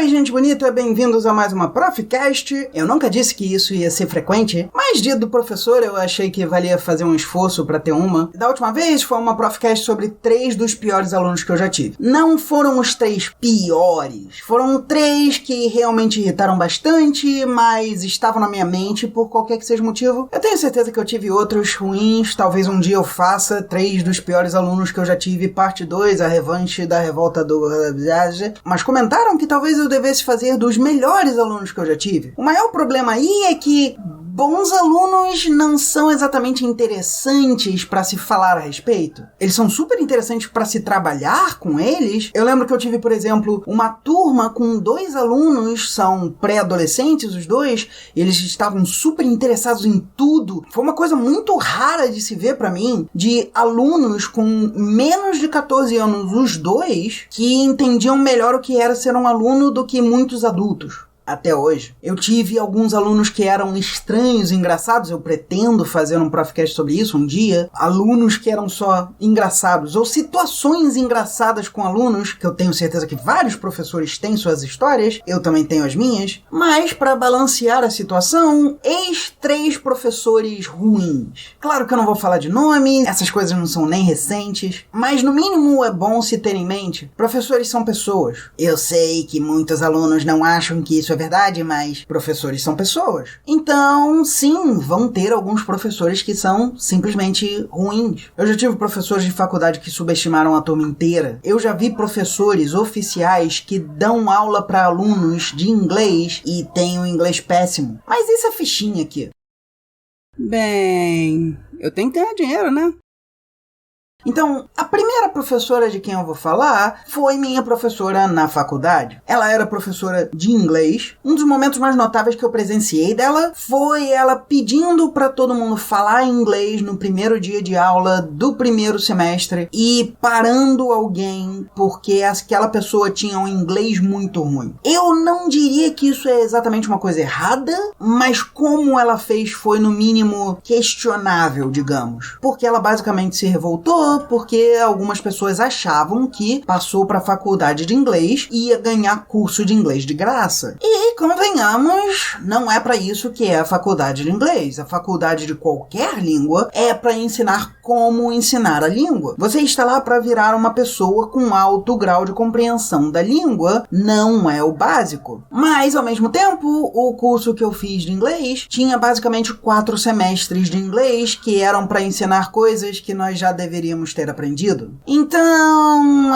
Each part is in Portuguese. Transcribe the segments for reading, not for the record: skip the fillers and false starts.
Oi, gente bonita, bem-vindos a mais uma Profcast. Eu nunca disse que isso ia ser frequente, mas dia do professor eu achei que valia fazer um esforço pra ter uma. Da última vez foi uma Profcast sobre 3 dos piores alunos que eu já tive. Não foram os 3 piores, foram 3 que realmente irritaram bastante, mas estavam na minha mente por qualquer que seja o motivo. Eu tenho certeza que eu tive outros ruins, talvez um dia eu faça 3 dos piores alunos que eu já tive, parte 2, a revanche da revolta do... Mas comentaram que talvez eu devesse fazer dos melhores alunos que eu já tive. O maior problema aí é que bons alunos não são exatamente interessantes para se falar a respeito. Eles são super interessantes para se trabalhar com eles. Eu lembro que eu tive, por exemplo, uma turma com 2 alunos, são pré-adolescentes os dois, eles estavam super interessados em tudo. Foi uma coisa muito rara de se ver para mim, de alunos com menos de 14 anos, os dois, que entendiam melhor o que era ser um aluno do que muitos adultos. Até hoje. Eu tive alguns alunos que eram estranhos e engraçados, eu pretendo fazer um Profcast sobre isso um dia. Alunos que eram só engraçados, ou situações engraçadas com alunos, que eu tenho certeza que vários professores têm suas histórias, eu também tenho as minhas, mas para balancear a situação, eis 3 professores ruins. Claro que eu não vou falar de nome, essas coisas não são nem recentes, mas no mínimo é bom se ter em mente, professores são pessoas. Eu sei que muitos alunos não acham que isso é verdade, mas professores são pessoas. Então, sim, vão ter alguns professores que são simplesmente ruins. Eu já tive professores de faculdade que subestimaram a turma inteira. Eu já vi professores oficiais que dão aula para alunos de inglês e têm um inglês péssimo. Mas isso é fichinha aqui. Bem, eu tenho que ganhar dinheiro, né? Então, a primeira professora de quem eu vou falar foi minha professora na faculdade. Ela era professora de inglês. Um dos momentos mais notáveis que eu presenciei dela foi ela pedindo para todo mundo falar inglês no primeiro dia de aula do primeiro semestre e parando alguém porque aquela pessoa tinha um inglês muito ruim. Eu não diria que isso é exatamente uma coisa errada, mas como ela fez foi no mínimo questionável, digamos. Porque ela basicamente se revoltou porque algumas pessoas achavam que passou para a faculdade de inglês e ia ganhar curso de inglês de graça. E, convenhamos, não é para isso que é a faculdade de inglês. A faculdade de qualquer língua é para ensinar como ensinar a língua. Você está lá para virar uma pessoa com alto grau de compreensão da língua, não é o básico. Mas, ao mesmo tempo, o curso que eu fiz de inglês tinha basicamente 4 semestres de inglês que eram para ensinar coisas que nós já deveríamos ter aprendido. Então,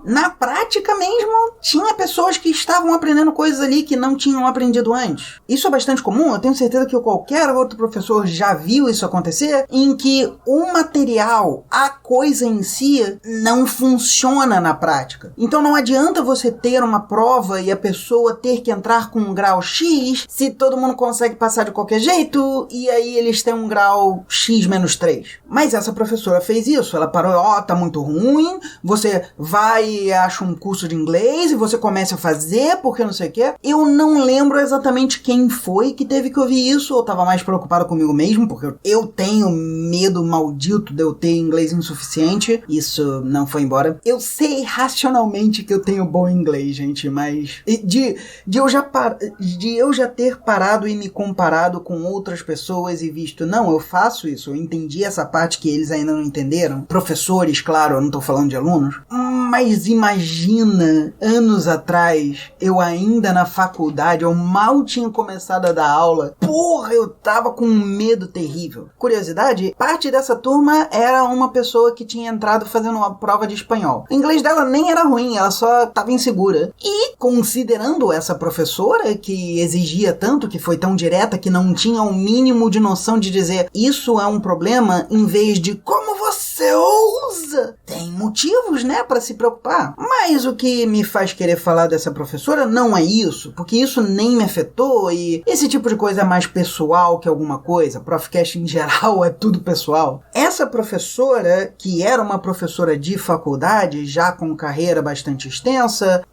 na prática mesmo, tinha pessoas que estavam aprendendo coisas ali que não tinham aprendido antes. Isso é bastante comum, eu tenho certeza que qualquer outro professor já viu isso acontecer, em que o material, a coisa em si, não funciona na prática. Então não adianta você ter uma prova e a pessoa ter que entrar com um grau X, se todo mundo consegue passar de qualquer jeito, e aí eles têm um grau X-3. Mas essa professora fez isso. Ela parou, tá muito ruim, você vai e acha um curso de inglês e você começa a fazer, porque não sei o quê. Eu não lembro exatamente quem foi que teve que ouvir isso, ou tava mais preocupado comigo mesmo, porque eu tenho medo maldito de eu ter inglês insuficiente. Isso não foi embora. Eu sei racionalmente que eu tenho bom inglês, gente, mas de eu já ter parado e me comparado com outras pessoas e visto, não, eu faço isso, eu entendi essa parte que eles ainda não entenderam. Professores, claro, eu não tô falando de alunos, mas imagina, anos atrás, eu ainda na faculdade, eu mal tinha começado a dar aula, porra, eu tava com um medo terrível. Curiosidade, parte dessa turma era uma pessoa que tinha entrado fazendo uma prova de espanhol. O inglês dela nem era ruim, ela só tava insegura. E, considerando essa professora, que exigia tanto, que foi tão direta, que não tinha o mínimo de noção de dizer isso é um problema, em vez de como você ousa, tem motivos, né, pra se preocupar. Mas o que me faz querer falar dessa professora não é isso, porque isso nem me afetou e esse tipo de coisa é mais pessoal que alguma coisa. Profcast em geral é tudo pessoal. Essa professora, que era uma professora de faculdade, já com carreira bastante extensa,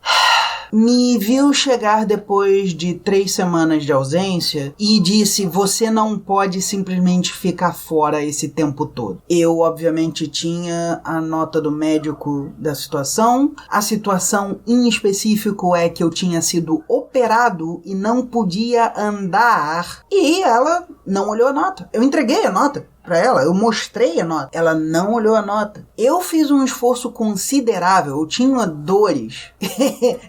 me viu chegar depois de 3 semanas de ausência e disse: você não pode simplesmente ficar fora esse tempo todo. Eu, obviamente, tinha a nota do médico da situação. A situação em específico é que eu tinha sido operado e não podia andar. E ela não olhou a nota. Eu entreguei a nota pra ela, eu mostrei a nota. Ela não olhou a nota. Eu fiz um esforço considerável. Eu tinha dores.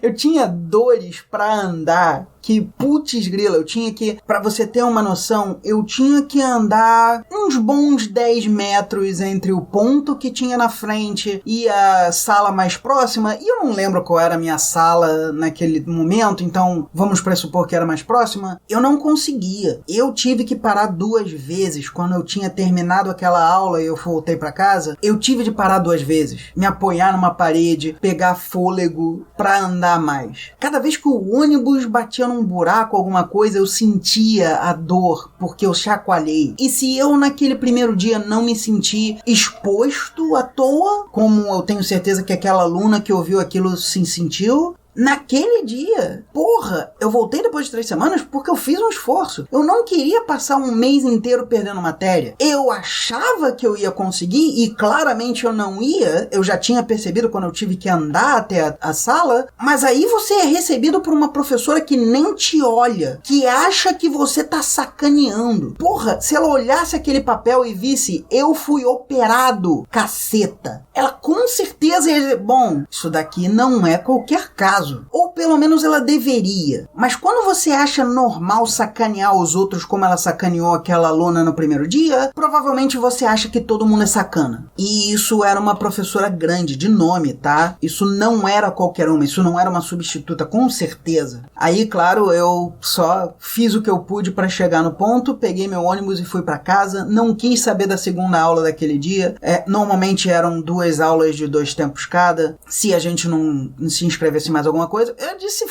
Eu tinha dores pra andar. Que putz grila, eu tinha que, pra você ter uma noção, eu tinha que andar uns bons 10 metros entre o ponto que tinha na frente e a sala mais próxima, e eu não lembro qual era a minha sala naquele momento, então vamos pressupor que era mais próxima. Eu não conseguia. Eu tive que parar 2 vezes quando eu tinha terminado aquela aula e eu voltei pra casa. Eu tive de parar 2 vezes, me apoiar numa parede, pegar fôlego pra andar mais. Cada vez que o ônibus batia num buraco, alguma coisa, eu sentia a dor, porque eu chacoalhei. E se eu naquele primeiro dia não me senti exposto à toa, como eu tenho certeza que aquela aluna que ouviu aquilo se sentiu, naquele dia, porra, eu voltei depois de 3 semanas porque eu fiz um esforço. Eu não queria passar um mês inteiro perdendo matéria. Eu achava que eu ia conseguir e claramente eu não ia. Eu já tinha percebido quando eu tive que andar até a sala. Mas aí você é recebido por uma professora que nem te olha, que acha que você tá sacaneando. Porra, se ela olhasse aquele papel e visse: eu fui operado, caceta, ela com certeza ia dizer: bom, isso daqui não é qualquer caso. Ou pelo menos ela deveria. Mas quando você acha normal sacanear os outros como ela sacaneou aquela aluna no primeiro dia, provavelmente você acha que todo mundo é sacana. E isso era uma professora grande, de nome, tá? Isso não era qualquer uma, isso não era uma substituta, com certeza. Aí, claro, eu só fiz o que eu pude pra chegar no ponto, peguei meu ônibus e fui pra casa, não quis saber da segunda aula daquele dia. Normalmente eram 2 aulas de 2 tempos cada. Se a gente não se inscrevesse mais alguma coisa, eu disse: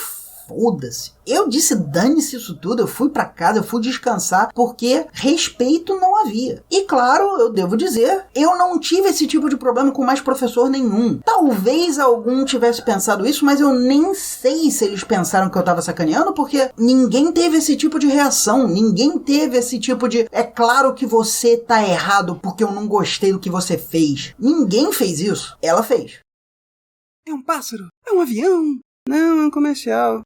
foda-se. Eu disse: dane-se isso tudo. Eu fui pra casa, eu fui descansar, porque respeito não havia. E claro, eu devo dizer, eu não tive esse tipo de problema com mais professor nenhum. Talvez algum tivesse pensado isso, mas eu nem sei se eles pensaram que eu tava sacaneando, porque ninguém teve esse tipo de reação. Ninguém teve esse tipo de: é claro que você tá errado porque eu não gostei do que você fez. Ninguém fez isso. Ela fez. É um pássaro? É um avião? Não, é um comercial.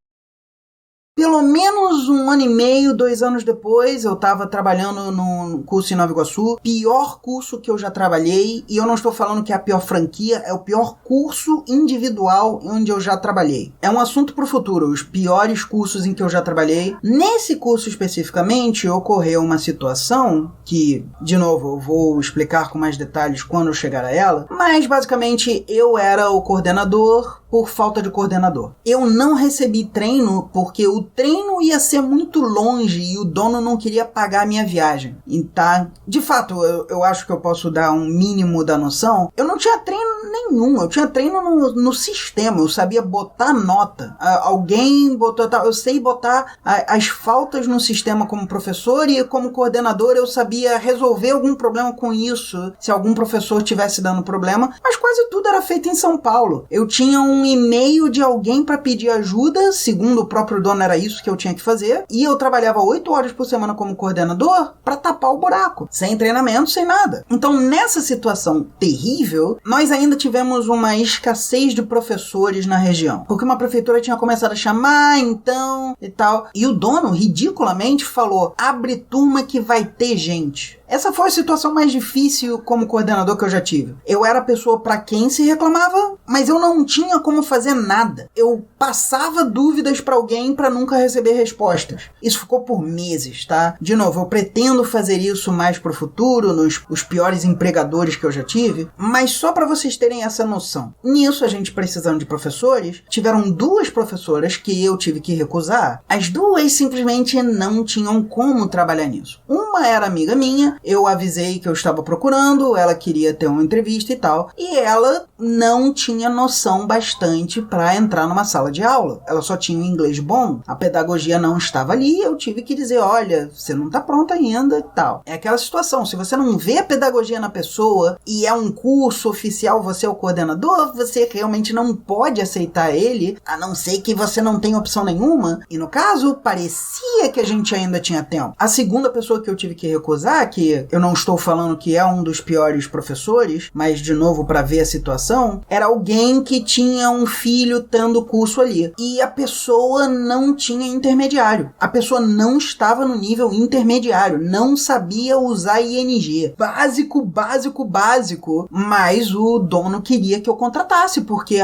Pelo menos 1 ano e meio, 2 anos depois, eu tava trabalhando no curso em Nova Iguaçu. Pior curso que eu já trabalhei. E eu não estou falando que é a pior franquia, é o pior curso individual onde eu já trabalhei. É um assunto pro futuro, os piores cursos em que eu já trabalhei. Nesse curso especificamente, ocorreu uma situação que, de novo, eu vou explicar com mais detalhes quando eu chegar a ela. Mas, basicamente, eu era o coordenador por falta de coordenador. Eu não recebi treino porque o treino ia ser muito longe e o dono não queria pagar a minha viagem. Então, de fato, eu acho que eu posso dar um mínimo da noção. Eu não tinha treino nenhum, eu tinha treino no sistema, eu sabia botar nota. Alguém botou, eu sei botar as faltas no sistema como professor, e como coordenador eu sabia resolver algum problema com isso, se algum professor tivesse dando problema, mas quase tudo era feito em São Paulo. Eu tinha um e-mail de alguém para pedir ajuda, segundo o próprio dono era isso que eu tinha que fazer, e eu trabalhava 8 horas por semana como coordenador para tapar o buraco, sem treinamento, sem nada. Então, nessa situação terrível, nós ainda tivemos uma escassez de professores na região, porque uma prefeitura tinha começado a chamar, então, e tal, e o dono, ridiculamente, falou: abre turma que vai ter gente. Essa foi a situação mais difícil como coordenador que eu já tive. Eu era a pessoa para quem se reclamava, mas eu não tinha como fazer nada. Eu passava dúvidas para alguém para nunca receber respostas. Isso ficou por meses, tá? De novo, eu pretendo fazer isso mais pro futuro, os piores empregadores que eu já tive, mas só para vocês terem essa noção. Nisso, a gente precisando de professores, tiveram 2 professoras que eu tive que recusar. As 2 simplesmente não tinham como trabalhar nisso. Uma era amiga minha, eu avisei que eu estava procurando, ela queria ter uma entrevista e tal, e ela não tinha noção bastante para entrar numa sala de aula. Ela só tinha um inglês bom, a pedagogia não estava ali, eu tive que dizer, olha, você não tá pronta ainda e tal. É aquela situação, se você não vê a pedagogia na pessoa e é um curso oficial, você é o coordenador, você realmente não pode aceitar ele, a não ser que você não tenha opção nenhuma. E no caso, parecia que a gente ainda tinha tempo. A segunda pessoa que eu tive que recusar, que eu não estou falando que é um dos piores professores, mas de novo para ver a situação, era alguém que tinha um filho tendo curso ali. E a pessoa não tinha intermediário. A pessoa não estava no nível intermediário, não sabia usar ING. Básico, básico, básico. Mas o dono queria que eu contratasse, porque,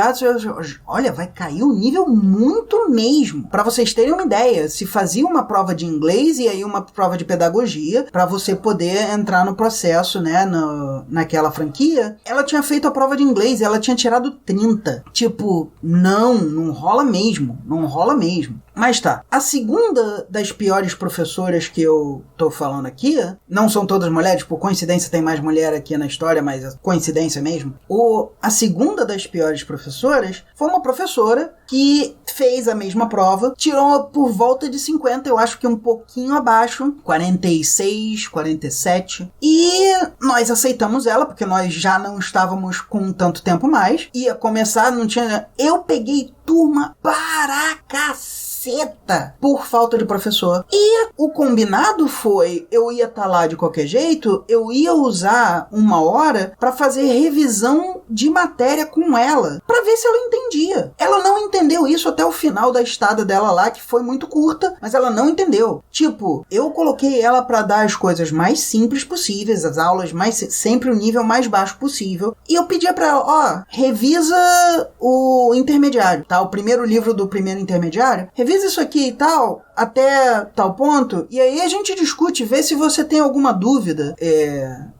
olha, vai cair o nível muito mesmo. Para vocês terem uma ideia, se fazia uma prova de inglês e aí uma prova de pedagogia, para você poder entrar no processo, né, naquela franquia, ela tinha feito a prova de inglês e ela tinha tirado 30. Tipo, não rola mesmo, não rola mesmo. Mas tá, a segunda das piores professoras que eu tô falando aqui, não são todas mulheres, por coincidência tem mais mulher aqui na história, mas é coincidência mesmo. A segunda das piores professoras foi uma professora que fez a mesma prova, tirou por volta de 50, eu acho que um pouquinho abaixo, 46, 47, e nós aceitamos ela, porque nós já não estávamos com tanto tempo mais, ia começar, não tinha... Eu peguei turma para caceta por falta de professor. E o combinado foi, eu ia estar lá de qualquer jeito, eu ia usar 1 hora para fazer revisão de matéria com ela, para ver se ela entendia. Ela não entendeu isso até o final da estada dela lá, que foi muito curta, mas ela não entendeu. Tipo, eu coloquei ela para dar as coisas mais simples possíveis, as aulas mais sempre o nível mais baixo possível, e eu pedia para ela, revisa o intermediário, tá? O primeiro livro do primeiro intermediário, revisa isso aqui e tal, até tal ponto, e aí a gente discute, vê se você tem alguma dúvida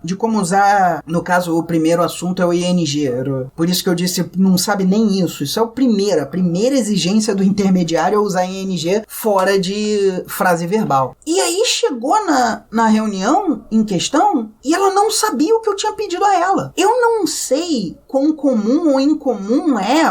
de como usar, no caso, o primeiro assunto é o ING, por isso que eu disse, não sabe nem isso, isso é a primeira exigência do intermediário é usar ING fora de frase verbal. E aí chegou na reunião em questão, e ela não sabia o que eu tinha pedido a ela. Eu não sei quão comum ou incomum é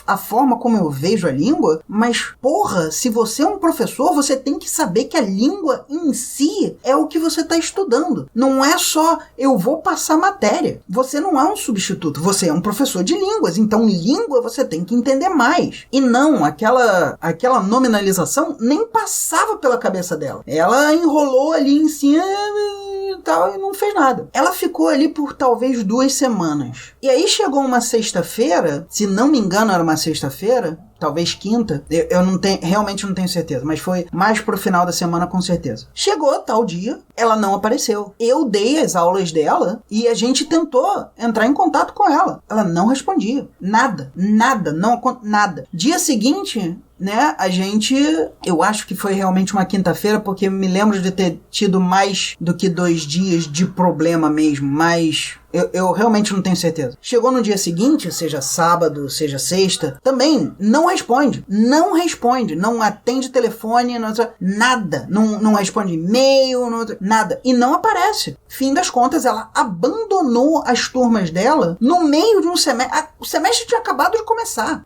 a forma como eu vejo a língua, mas, porra, se você é um professor, você tem que saber que a língua em si é o que você está estudando. Não é só eu vou passar matéria. Você não é um substituto, você é um professor de línguas, então língua você tem que entender mais. E não, aquela nominalização nem passava pela cabeça dela. Ela enrolou ali em cima e tal e não fez nada. Ela ficou ali por talvez 2 semanas. E aí chegou uma sexta-feira, se não me engano era uma sexta-feira, talvez quinta, eu realmente não tenho certeza, mas foi mais pro final da semana com certeza. Chegou tal dia, ela não apareceu. Eu dei as aulas dela e a gente tentou entrar em contato com ela. Ela não respondia. Nada. Dia seguinte, né, eu acho que foi realmente uma quinta-feira, porque me lembro de ter tido mais do que 2 dias de problema mesmo, mas eu realmente não tenho certeza. Chegou no dia seguinte, seja sábado, seja sexta, também não responde, não atende telefone, nada, não responde e-mail, nada, e não aparece. Fim das contas, ela abandonou as turmas dela no meio de um semestre. O semestre tinha acabado de começar.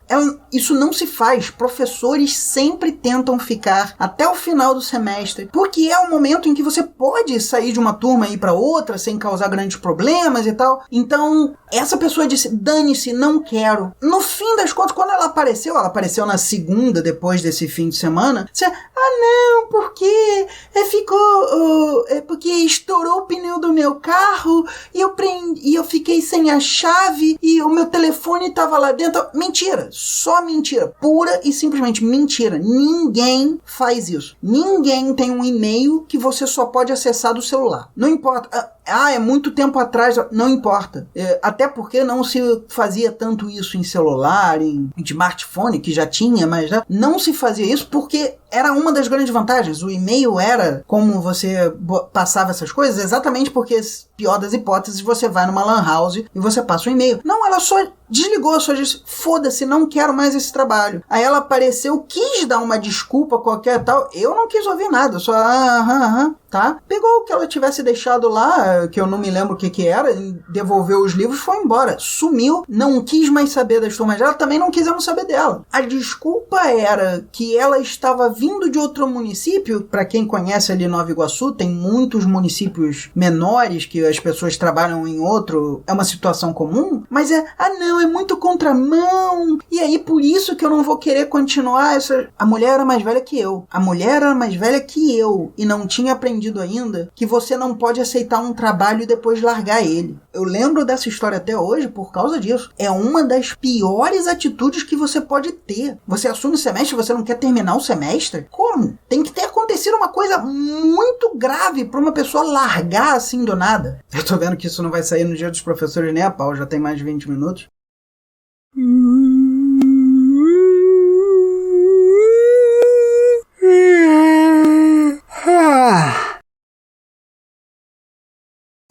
Isso não se faz. Professores sempre tentam ficar até o final do semestre, porque é o momento em que você pode sair de uma turma e ir para outra sem causar grandes problemas e tal. Então, essa pessoa disse, dane-se, não quero. No fim das contas, quando ela apareceu na segunda, depois desse fim de semana, disse, não, porque porque estourou o pneu do meu carro e eu fiquei sem a chave e o meu telefone estava lá dentro. Mentira, só mentira, pura e simplesmente mentira. Ninguém faz isso. Ninguém tem um e-mail que você só pode acessar do celular. Não importa. É muito tempo atrás, não importa. Até porque não se fazia tanto isso em celular, em smartphone, que já tinha, mas não se fazia isso porque era uma das grandes vantagens. O e-mail era como você passava essas coisas, exatamente porque, pior das hipóteses, você vai numa lan house e você passa um e-mail. Não, ela só desligou, só disse, foda-se, não quero mais esse trabalho. Aí ela apareceu, quis dar uma desculpa qualquer tal, eu não quis ouvir nada, só tá? Pegou o que ela tivesse deixado lá, que eu não me lembro o que era, devolveu os livros, foi embora. Sumiu, não quis mais saber das turmas dela, também não quisemos saber dela. A desculpa era que ela estava vindo de outro município. Pra quem conhece ali Nova Iguaçu, tem muitos municípios menores que as pessoas trabalham em outro, é uma situação comum, mas não, é muito contramão, e aí por isso que eu não vou querer continuar. A mulher era mais velha que eu. A mulher era mais velha que eu e não tinha aprendido ainda que você não pode aceitar um trabalho e depois largar ele. Eu lembro dessa história até hoje por causa disso. É uma das piores atitudes que você pode ter. Você assume o semestre, você não quer terminar o semestre? Como? Tem que ter acontecido uma coisa muito grave pra uma pessoa largar assim do nada. Eu tô vendo que isso não vai sair no Dia dos Professores nem a pau, já tem mais de 20 minutos.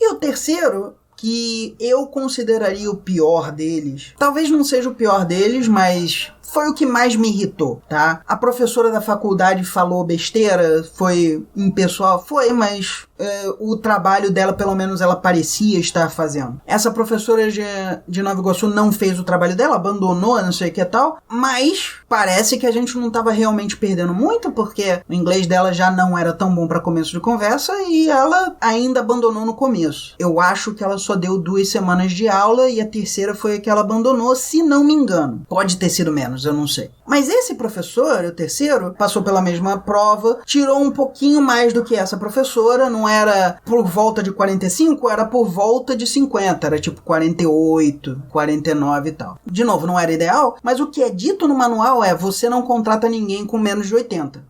E o terceiro, que eu consideraria o pior deles, talvez não seja o pior deles, mas foi o que mais me irritou, tá? A professora da faculdade falou besteira, foi impessoal, mas o trabalho dela, pelo menos ela parecia estar fazendo. Essa professora de Nova Iguaçu não fez o trabalho dela, abandonou, não sei o que tal, mas parece que a gente não estava realmente perdendo muito, porque o inglês dela já não era tão bom para começo de conversa e ela ainda abandonou no começo. Eu acho que ela só deu 2 semanas de aula e a terceira foi a que ela abandonou, se não me engano. Pode ter sido menos, eu não sei. Mas esse professor, o terceiro, passou pela mesma prova, tirou um pouquinho mais do que essa professora, não era por volta de 45, era por volta de 50, era tipo 48, 49 e tal. De novo, não era ideal, mas o que é dito no manual é: você não contrata ninguém com menos de 80.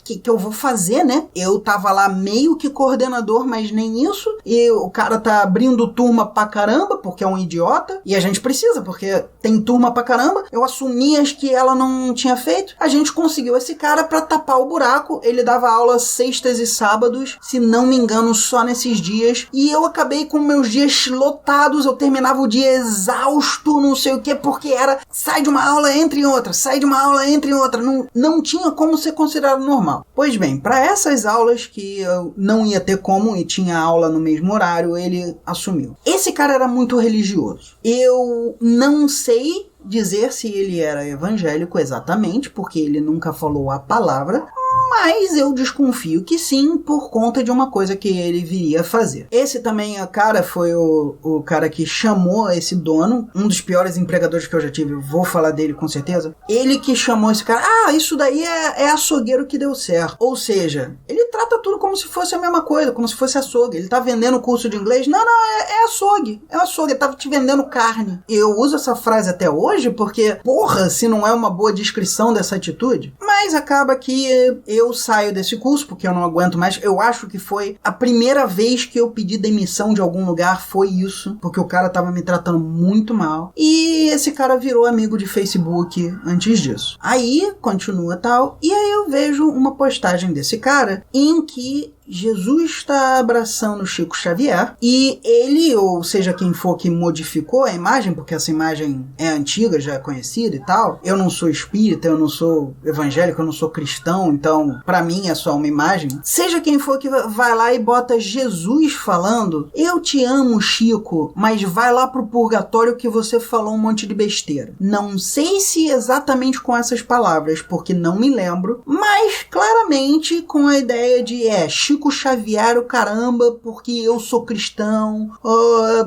Que eu vou fazer, né? Eu tava lá meio que coordenador, mas nem isso. E o cara tá abrindo turma pra caramba, porque é um idiota. E a gente precisa, porque tem turma pra caramba. Eu assumi as que ela não tinha feito. A gente conseguiu esse cara pra tapar o buraco. Ele dava aula sextas e sábados, se não me engano, só nesses dias. E eu acabei com meus dias lotados. Eu terminava o dia exausto, não sei o que, porque era sai de uma aula, entra em outra, sai de uma aula, entra em outra. Não tinha como ser considerado normal. Pois bem, para essas aulas que eu não ia ter como e tinha aula no mesmo horário, ele assumiu. Esse cara era muito religioso. Eu não sei dizer se ele era evangélico exatamente, porque ele nunca falou a palavra, mas eu desconfio que sim, por conta de uma coisa que ele viria a fazer. Esse também, cara, foi o cara que chamou esse dono, um dos piores empregadores que eu já tive, vou falar dele com certeza. Ele que chamou esse cara, isso daí é açougueiro que deu certo. Ou seja, ele trata tudo como se fosse a mesma coisa, como se fosse açougue. Ele tá vendendo curso de inglês? Não, é açougue. É açougue, ele tava te vendendo carne. Eu uso essa frase até hoje porque, porra, se não é uma boa descrição dessa atitude. Mas acaba que eu saio desse curso porque eu não aguento mais. Eu acho que foi a primeira vez que eu pedi demissão de algum lugar, foi isso, porque o cara tava me tratando muito mal. E esse cara virou amigo de Facebook antes disso. Aí, continua tal, e aí eu vejo uma postagem desse cara em que Jesus está abraçando Chico Xavier e ele, ou seja, quem for que modificou a imagem, porque essa imagem é antiga, já é conhecida e tal. Eu não sou espírita, eu não sou evangélico, eu não sou cristão, então pra mim é só uma imagem. Seja quem for que vai lá e bota Jesus falando: eu te amo, Chico, mas vai lá pro purgatório que você falou um monte de besteira. Não sei se exatamente com essas palavras, porque não me lembro, mas claramente com a ideia de Chico Xavier, o caramba, porque eu sou cristão,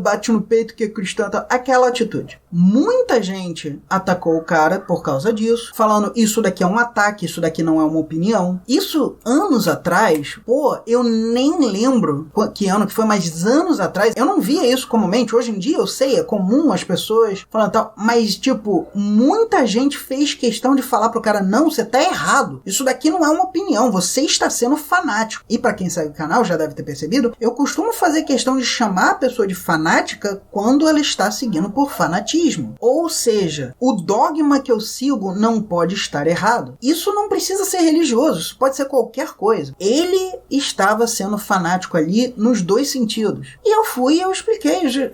bate no peito que é cristão, tá? Aquela atitude. Muita gente atacou o cara por causa disso, falando: isso daqui é um ataque, isso daqui não é uma opinião. Isso anos atrás, eu nem lembro que ano que foi, mas anos atrás, eu não via isso comumente. Hoje em dia eu sei, é comum as pessoas falando tal, mas tipo, muita gente fez questão de falar pro cara: não, você tá errado, isso daqui não é uma opinião, você está sendo fanático. E pra quem segue o canal já deve ter percebido, eu costumo fazer questão de chamar a pessoa de fanática quando ela está seguindo por fanatismo. fanatismo. Ou seja, o dogma que eu sigo não pode estar errado. Isso não precisa ser religioso, isso pode ser qualquer coisa. Ele estava sendo fanático ali nos dois sentidos. E eu expliquei,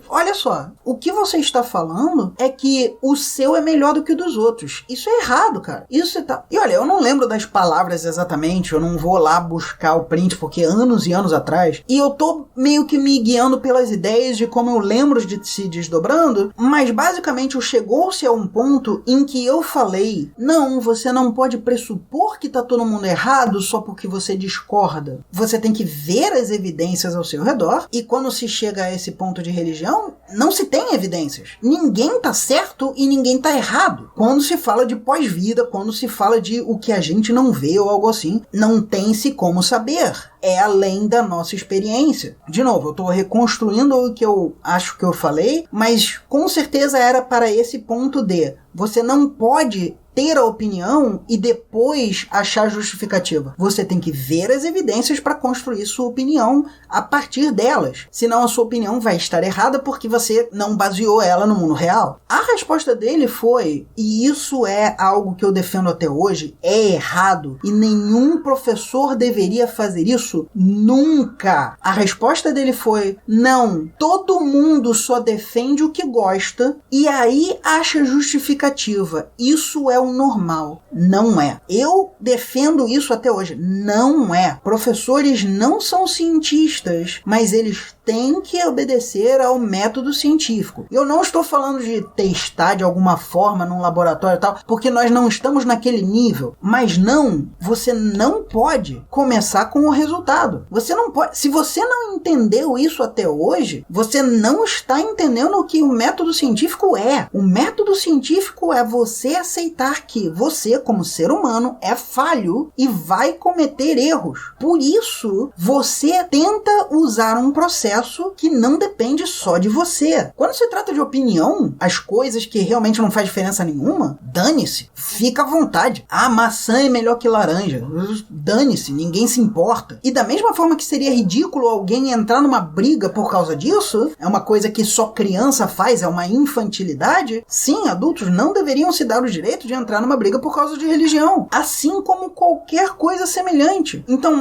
olha só, o que você está falando é que o seu é melhor do que o dos outros. Isso é errado, cara. Isso tá... E olha, eu não lembro das palavras exatamente, eu não vou lá buscar o print, porque anos e anos atrás, e eu tô meio que me guiando pelas ideias de como eu lembro de se desdobrando, mas basicamente chegou-se a um ponto em que eu falei, não, você não pode pressupor que tá todo mundo errado só porque você discorda. Você tem que ver as evidências ao seu redor, e quando se chega a esse ponto de religião, não se tem evidências. Ninguém tá certo e ninguém tá errado. Quando se fala de pós-vida, quando se fala de o que a gente não vê ou algo assim, não tem-se como saber. É além da nossa experiência. De novo, eu tô reconstruindo o que eu acho que eu falei, mas com certeza era para esse ponto de você não pode ter a opinião e depois achar justificativa. Você tem que ver as evidências para construir sua opinião a partir delas. Senão a sua opinião vai estar errada porque você não baseou ela no mundo real. A resposta dele foi, e isso é algo que eu defendo até hoje, é errado e nenhum professor deveria fazer isso nunca. A resposta dele foi, não, todo mundo só defende o que gosta e aí acha justificativa. Isso é o normal. Não é. Eu defendo isso até hoje. Não é. Professores não são cientistas, mas eles têm que obedecer ao método científico. Eu não estou falando de testar de alguma forma num laboratório e tal, porque nós não estamos naquele nível. Mas não, você não pode começar com o resultado. Você não pode. Se você não entendeu isso até hoje, você não está entendendo o que o método científico é. O método científico é você aceitar que você, como ser humano, é falho e vai cometer erros. Por isso, você tenta usar um processo que não depende só de você. Quando se trata de opinião, as coisas que realmente não faz diferença nenhuma, dane-se, fica à vontade. Ah, maçã é melhor que laranja. Dane-se, ninguém se importa. E da mesma forma que seria ridículo alguém entrar numa briga por causa disso, é uma coisa que só criança faz, é uma infantilidade, sim, adultos não deveriam se dar o direito de entrar numa briga por causa de religião. Assim como qualquer coisa semelhante. Então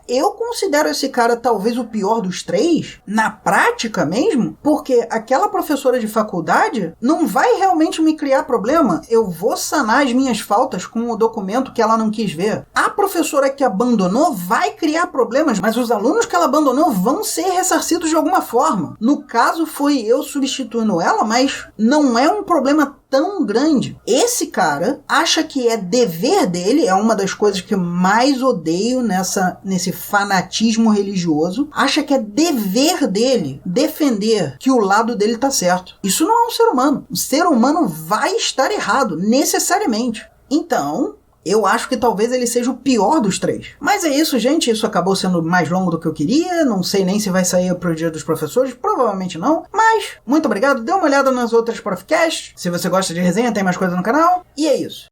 eu considero esse cara talvez o pior dos três, na prática mesmo, porque aquela professora de faculdade não vai realmente me criar problema. Eu vou sanar as minhas faltas com o documento que ela não quis ver. A professora que abandonou vai criar problemas, mas os alunos que ela abandonou vão ser ressarcidos de alguma forma. No caso, foi eu substituindo ela, mas não é um problema tão grande. Esse cara acha que é dever dele, é uma das coisas que eu mais odeio nesse fanatismo religioso, acha que é dever dele defender que o lado dele tá certo. Isso não é um ser humano. O ser humano vai estar errado, necessariamente. Então, eu acho que talvez ele seja o pior dos três. Mas é isso, gente. Isso acabou sendo mais longo do que eu queria. Não sei nem se vai sair pro Dia dos Professores. Provavelmente não. Mas, muito obrigado. Dê uma olhada nas outras podcasts. Se você gosta de resenha, tem mais coisa no canal. E é isso.